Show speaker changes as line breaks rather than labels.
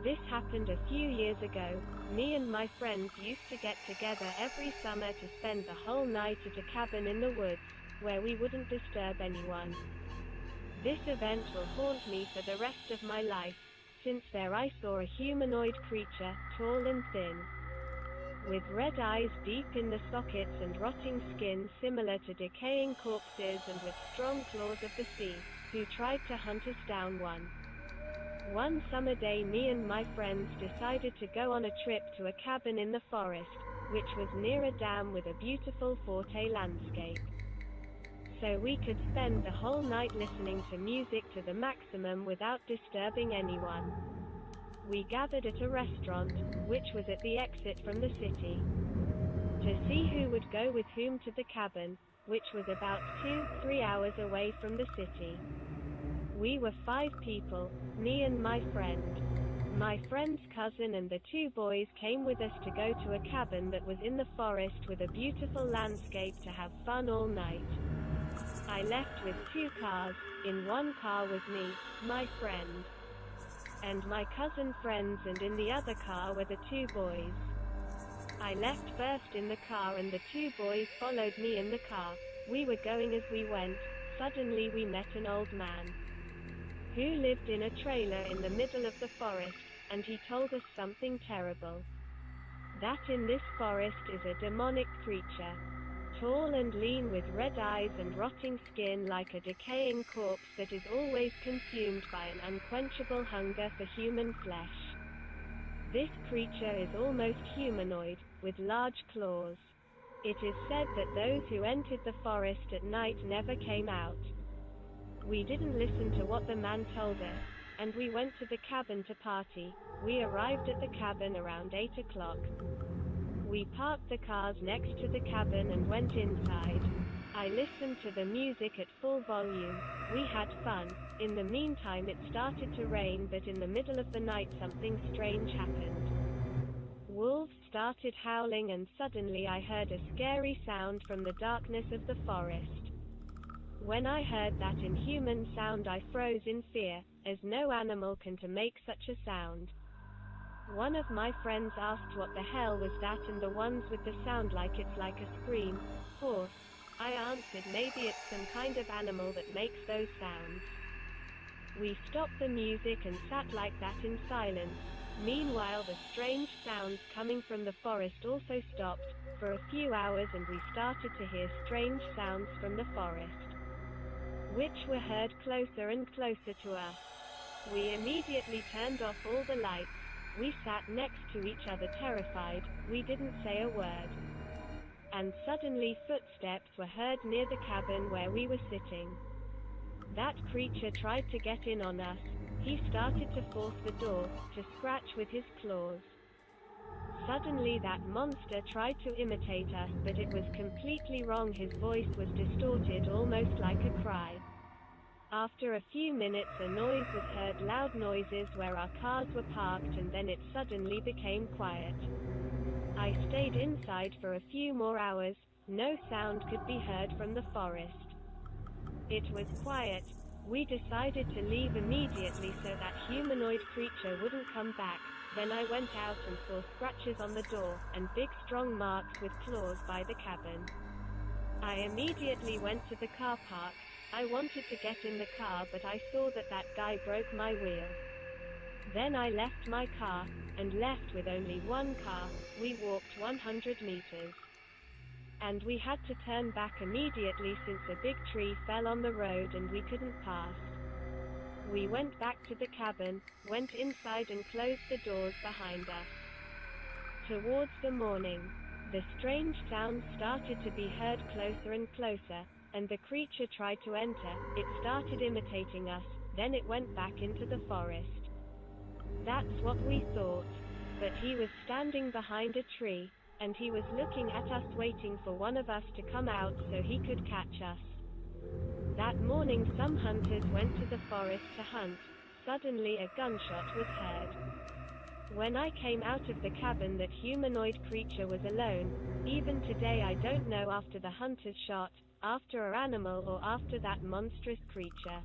This happened a few years ago. Me and my friends used to get together every summer to spend the whole night at a cabin in the woods, where we wouldn't disturb anyone. This event will haunt me for the rest of my life, since there I saw a humanoid creature, tall and thin, with red eyes deep in the sockets and rotting skin similar to decaying corpses and with strong claws of the sea, who tried to hunt us down one summer day. Me and my friends decided to go on a trip to a cabin in the forest, which was near a dam with a beautiful forte landscape. So we could spend the whole night listening to music to the maximum without disturbing anyone. We gathered at a restaurant, which was at the exit from the city, to see who would go with whom to the cabin, which was about 2-3 hours away from the city. We were 5 people, me and my friend. My friend's cousin and the 2 boys came with us to go to a cabin that was in the forest with a beautiful landscape to have fun all night. I left with 2 cars. In one car was me, my friend, and my cousin friends, and in the other car were the 2 boys. I left first in the car and the 2 boys followed me in the car. We were going. As we went, suddenly we met an old man who lived in a trailer in the middle of the forest, and he told us something terrible. That in this forest is a demonic creature, tall and lean with red eyes and rotting skin like a decaying corpse that is always consumed by an unquenchable hunger for human flesh. This creature is almost humanoid, with large claws. It is said that those who entered the forest at night never came out. We didn't listen to what the man told us, and we went to the cabin to party. We arrived at the cabin around 8 o'clock. We parked the cars next to the cabin and went inside. I listened to the music at full volume. We had fun. In the meantime it started to rain, but in the middle of the night something strange happened. Wolves started howling and suddenly I heard a scary sound from the darkness of the forest. When I heard that inhuman sound I froze in fear, as no animal can to make such a sound. One of my friends asked what the hell was that, and the ones with the sound like it's like a scream. Horse. I answered, maybe it's some kind of animal that makes those sounds. We stopped the music and sat like that in silence. Meanwhile the strange sounds coming from the forest also stopped, for a few hours, and we started to hear strange sounds from the forest, which were heard closer and closer to us. We immediately turned off all the lights. We sat next to each other terrified. We didn't say a word. And suddenly footsteps were heard near the cabin where we were sitting. That creature tried to get in on us. He started to force the door, to scratch with his claws. Suddenly that monster tried to imitate us, but it was completely wrong. His voice was distorted, almost like a cry. After a few minutes a noise was heard, loud noises where our cars were parked, and then it suddenly became quiet. I stayed inside for a few more hours. No sound could be heard from the forest. It was quiet. We decided to leave immediately so that humanoid creature wouldn't come back. Then I went out and saw scratches on the door, and big strong marks with claws by the cabin. I immediately went to the car park. I wanted to get in the car, but I saw that guy broke my wheel. Then I left my car, and left with only one car. We walked 100 meters. And we had to turn back immediately since a big tree fell on the road and we couldn't pass. We went back to the cabin, went inside and closed the doors behind us. Towards the morning, the strange sounds started to be heard closer and closer, and the creature tried to enter. It started imitating us, then it went back into the forest. That's what we thought. But he was standing behind a tree, and he was looking at us, waiting for one of us to come out so he could catch us. That morning some hunters went to the forest to hunt. Suddenly a gunshot was heard. When I came out of the cabin, that humanoid creature was alone. Even today I don't know after the hunters shot, after an animal, or after that monstrous creature.